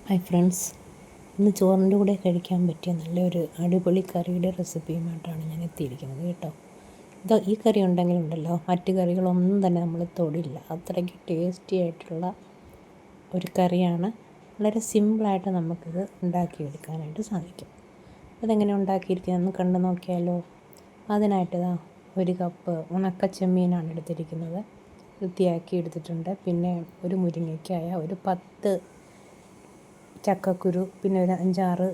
Hi friends, ഇന്ന് ചോറിൻ്റെ കൂടെ കഴിക്കാൻ പറ്റിയ നല്ലൊരു അടിപൊളി കറിയുടെ റെസിപ്പിയുമായിട്ടാണ് ഞാൻ എത്തിയിരിക്കുന്നത് കേട്ടോ. ഈ കറി ഉണ്ടെങ്കിലുണ്ടല്ലോ മറ്റ് കറികളൊന്നും തന്നെ നമ്മൾ തൊടില്ല. അത്രയ്ക്ക് ടേസ്റ്റി ആയിട്ടുള്ള ഒരു കറിയാണ്. വളരെ സിമ്പിളായിട്ട് നമുക്കിത് ഉണ്ടാക്കിയെടുക്കാനായിട്ട് സാധിക്കും. അതെങ്ങനെ ഉണ്ടാക്കിയിരിക്കുന്നതെന്ന് കണ്ടു നോക്കിയാലോ. അതിനായിട്ട് ഒരു കപ്പ് ഉണക്കച്ചെമ്മീനാണ് എടുത്തിരിക്കുന്നത്. വൃത്തിയാക്കി എടുത്തിട്ടുണ്ട്. പിന്നെ ഒരു മുരിങ്ങയ്ക്കായ, ഒരു 10 ചക്കക്കുരു, പിന്നെ ഒരു 5-6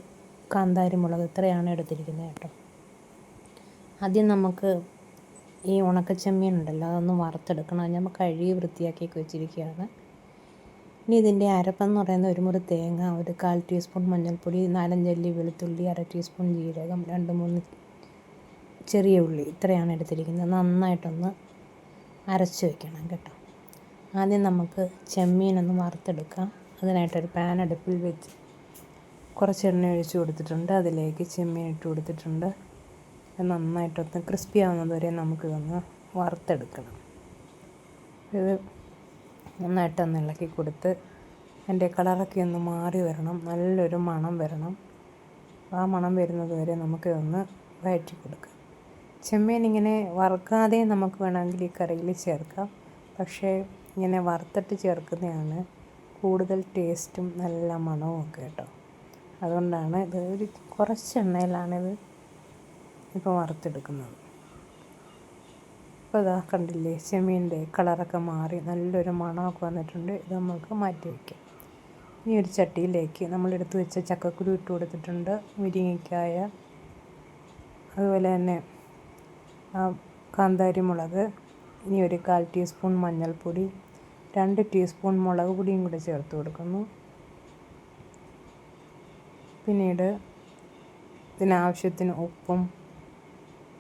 കാന്താരി മുളക്, ഇത്രയാണ് എടുത്തിരിക്കുന്നത് കേട്ടോ. ആദ്യം നമുക്ക് ഈ ഉണക്കച്ചെമ്മീൻ ഉണ്ടല്ലോ അതൊന്ന് വറുത്തെടുക്കണം. അത് നമ്മൾ കഴുകി വൃത്തിയാക്കിയൊക്കെ വെച്ചിരിക്കുകയാണ്. ഇനി ഇതിൻ്റെ അരപ്പെന്ന് പറയുന്നത് ഒരു മുറി തേങ്ങ, ഒരു 1/4 ടീസ്പൂൺ മഞ്ഞൾപ്പൊടി, 4-5 അല്ലി വെളുത്തുള്ളി, 1/2 ടീസ്പൂൺ ജീരകം, 2-3 ചെറിയ ഉള്ളി, ഇത്രയാണ് എടുത്തിരിക്കുന്നത്. നന്നായിട്ടൊന്ന് അരച്ച് വയ്ക്കണം കേട്ടോ. ആദ്യം നമുക്ക് ചെമ്മീനൊന്ന് വറുത്തെടുക്കാം. അതിനായിട്ടൊരു പാൻ അടുപ്പിൽ വെച്ച് കുറച്ച് എണ്ണ ഒഴിച്ച് കൊടുത്തിട്ടുണ്ട്. അതിലേക്ക് ചെമ്മീൻ ഇട്ട് കൊടുത്തിട്ടുണ്ട്. നന്നായിട്ടൊന്ന് ക്രിസ്പി ആവുന്നത് വരെ നമുക്കിതൊന്ന് വറുത്തെടുക്കണം. ഇത് നന്നായിട്ടൊന്ന് ഇളക്കി കൊടുത്ത് അതിൻ്റെ കളറൊക്കെ ഒന്ന് മാറി വരണം. നല്ലൊരു മണം വരണം. ആ മണം വരുന്നത് വരെ നമുക്കിതൊന്ന് വഴറ്റി കൊടുക്കാം. ചെമ്മീൻ ഇങ്ങനെ വറുക്കാതെ നമുക്ക് വേണമെങ്കിൽ ഈ കറിയിൽ ചേർക്കാം. പക്ഷേ ഇങ്ങനെ വറുത്തിട്ട് ചേർക്കുന്നതാണ് കൂടുതൽ ടേസ്റ്റും നല്ല മണവും ഒക്കെ കേട്ടോ. അതുകൊണ്ടാണ് ഇത് കുറച്ച് എണ്ണയിലാണിത് ഇപ്പോൾ വറുത്തെടുക്കുന്നത്. അപ്പോൾ കണ്ടില്ലേ, ചെമ്മീൻ്റെ കളറൊക്കെ മാറി നല്ലൊരു മണമൊക്കെ വന്നിട്ടുണ്ട്. ഇത് നമുക്ക് മാറ്റി വയ്ക്കാം. ഇനി ഒരു ചട്ടിയിലേക്ക് നമ്മളെടുത്ത് വെച്ച ചക്കക്കുരു ഇട്ട് കൊടുത്തിട്ടുണ്ട്. മുരിങ്ങയ്ക്കായ, അതുപോലെ തന്നെ കാന്താരി മുളക്, ഇനി ഒരു 1/4 ടീസ്പൂൺ മഞ്ഞൾപ്പൊടി, 2 ടീസ്പൂൺ മുളക് പൊടിയും കൂടെ ചേർത്ത് കൊടുക്കുന്നു. പിന്നീട് ഇതിനാവശ്യത്തിന് ഉപ്പും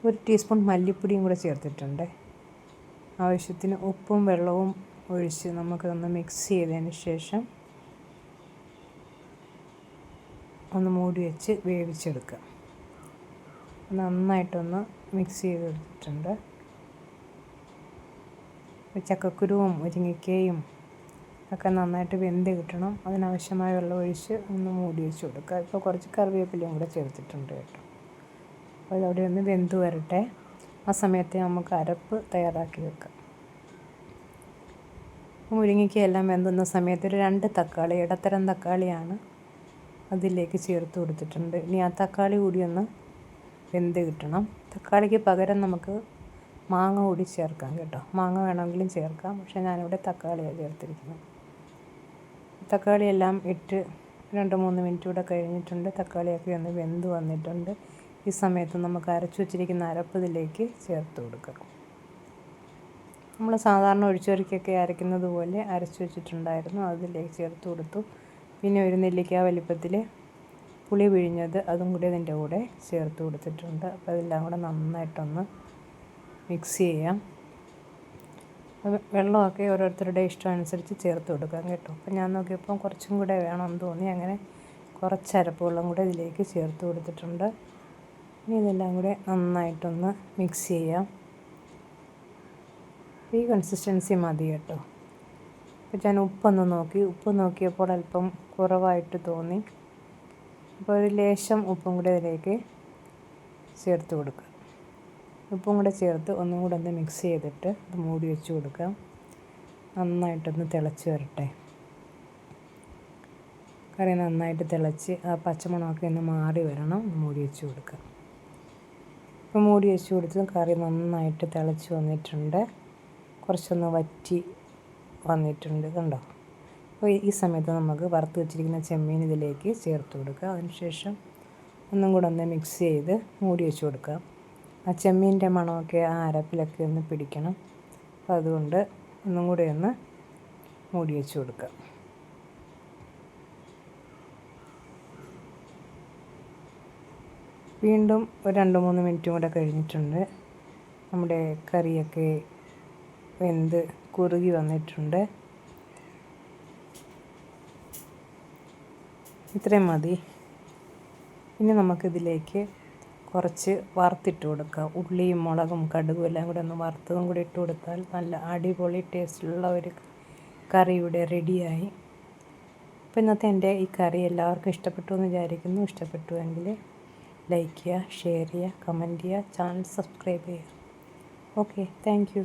1 ടീസ്പൂൺ മല്ലിപ്പൊടിയും കൂടെ ചേർത്തിട്ടുണ്ട്. ആവശ്യത്തിന് ഉപ്പും വെള്ളവും ഒഴിച്ച് നമുക്കൊന്ന് മിക്സ് ചെയ്തതിന് ശേഷം ഒന്ന് മൂടി വെച്ച് വേവിച്ചെടുക്കുക. നന്നായിട്ടൊന്ന് മിക്സ് ചെയ്തെടുത്തിട്ടുണ്ട്. ചക്കക്കുരുവും മുരിങ്ങയ്ക്കയും ഒക്കെ നന്നായിട്ട് വെന്ത് കിട്ടണം. അതിനാവശ്യമായ വെള്ളം ഒഴിച്ച് ഒന്ന് മൂടി വെച്ച് കൊടുക്കുക. ഇപ്പോൾ കുറച്ച് കറിവേപ്പിലയും കൂടെ ചേർത്തിട്ടുണ്ട് കേട്ടോ. അപ്പോൾ അതവിടെ ഒന്ന് വെന്ത് വരട്ടെ. ആ സമയത്ത് നമുക്ക് അരപ്പ് തയ്യാറാക്കി വെക്കാം. മുരിങ്ങയ്ക്കയെല്ലാം വെന്തുന്ന സമയത്ത് ഒരു 2 തക്കാളി, ഇടത്തരം തക്കാളിയാണ്, അതിലേക്ക് ചേർത്ത് കൊടുത്തിട്ടുണ്ട്. ഇനി ആ തക്കാളി കൂടി ഒന്ന് വെന്ത് കിട്ടണം. തക്കാളിക്ക് പകരം നമുക്ക് മാങ്ങ കൂടി ചേർക്കാം കേട്ടോ. മാങ്ങ വേണമെങ്കിലും ചേർക്കാം. പക്ഷേ ഞാനിവിടെ തക്കാളിയാണ് ചേർത്തിരിക്കുന്നത്. തക്കാളിയെല്ലാം ഇട്ട് 2-3 മിനിറ്റ് കൂടെ കഴിഞ്ഞിട്ടുണ്ട്. തക്കാളിയൊക്കെ ഒന്ന് വെന്ത് വന്നിട്ടുണ്ട്. ഈ സമയത്ത് നമുക്ക് അരച്ചു വച്ചിരിക്കുന്ന അരപ്പ് ഇതിലേക്ക് ചേർത്ത് കൊടുക്കാം. നമ്മൾ സാധാരണ ഒഴിച്ചുകറിക്കൊക്കെ അരയ്ക്കുന്നത് പോലെ അരച്ചു വച്ചിട്ടുണ്ടായിരുന്നു, അതിലേക്ക് ചേർത്ത് കൊടുത്തു. പിന്നെ ഒരു നെല്ലിക്ക വലിപ്പത്തിൽ പുളി പിഴിഞ്ഞത് അതും കൂടി ഇതിൻ്റെ കൂടെ ചേർത്ത് കൊടുത്തിട്ടുണ്ട്. അപ്പോൾ അതെല്ലാം കൂടെ നന്നായിട്ടൊന്ന് മിക്സ് ചെയ്യാം. വെള്ളമൊക്കെ ഓരോരുത്തരുടെ ഇഷ്ടം അനുസരിച്ച് ചേർത്ത് കൊടുക്കാം കേട്ടോ. അപ്പോൾ ഞാൻ നോക്കിയപ്പോൾ കുറച്ചും കൂടെ വേണമെന്ന് തോന്നി. അങ്ങനെ കുറച്ച് അരപ്പ് വെള്ളം കൂടെ ഇതിലേക്ക് ചേർത്ത് കൊടുത്തിട്ടുണ്ട്. ഇനി ഇതെല്ലാം കൂടെ നന്നായിട്ടൊന്ന് മിക്സ് ചെയ്യാം. ഈ കൺസിസ്റ്റൻസി മതി കേട്ടോ. അപ്പോൾ ഞാൻ ഉപ്പ് നോക്കിയപ്പോൾ അല്പം കുറവായിട്ട് തോന്നി. അപ്പോൾ ഒരു ലേശം ഉപ്പും കൂടെ ഇതിലേക്ക് ചേർത്ത് കൊടുക്കുക. ഉപ്പും കൂടെ ചേർത്ത് ഒന്നും കൂടെ ഒന്ന് മിക്സ് ചെയ്തിട്ട് അത് മൂടി വെച്ച് കൊടുക്കാം. നന്നായിട്ടൊന്ന് തിളച്ച് വരട്ടെ. കറി നന്നായിട്ട് തിളച്ച് ആ പച്ചമണമൊക്കെ ഒന്ന് മാറി വരണം. മൂടി വെച്ച് കൊടുക്കാം. ഇപ്പോൾ മൂടി വെച്ച് കൊടുത്ത് കറി നന്നായിട്ട് തിളച്ച് വന്നിട്ടുണ്ട്. കുറച്ചൊന്ന് വറ്റി വന്നിട്ടുണ്ട് കണ്ടോ. അപ്പോൾ ഈ സമയത്ത് നമുക്ക് വറുത്ത് വെച്ചിരിക്കുന്ന ചെമ്മീൻ ഇതിലേക്ക് ചേർത്ത് കൊടുക്കുക. അതിനുശേഷം ഒന്നും കൂടെ ഒന്ന് മിക്സ് ചെയ്ത് മൂടി വെച്ച് കൊടുക്കാം. ആ ചെമ്മീൻ്റെ മണമൊക്കെ ആ അരപ്പിലൊക്കെ ഒന്ന് പിടിക്കണം. അപ്പോൾ അതുകൊണ്ട് ഒന്നും കൂടെ ഒന്ന് മൂടി വെച്ച് കൊടുക്കുക. വീണ്ടും ഒരു 2-3 മിനിറ്റും കൂടെ കഴിഞ്ഞിട്ടുണ്ട്. നമ്മുടെ കറിയൊക്കെ വെന്ത് കുറുകി വന്നിട്ടുണ്ട്. ഇത്രയും മതി. ഇനി നമുക്കിതിലേക്ക് കുറച്ച് വറുത്തിട്ട് കൊടുക്കാം. ഉള്ളിയും മുളകും കടുകും എല്ലാം കൂടെ ഒന്ന് വറുത്തതും കൂടി ഇട്ട് കൊടുത്താൽ നല്ല അടിപൊളി ടേസ്റ്റിലുള്ള ഒരു കറി ഇവിടെ റെഡിയായി. അപ്പോൾ ഇന്നത്തെ എൻ്റെ ഈ കറി എല്ലാവർക്കും ഇഷ്ടപ്പെട്ടു എന്ന് വിചാരിക്കുന്നു. ഇഷ്ടപ്പെട്ടുവെങ്കിൽ ലൈക്ക് ചെയ്യുക, ഷെയർ ചെയ്യുക, കമൻറ്റ് ചെയ്യുക, ചാനൽ സബ്സ്ക്രൈബ് ചെയ്യുക. Okay, thank you.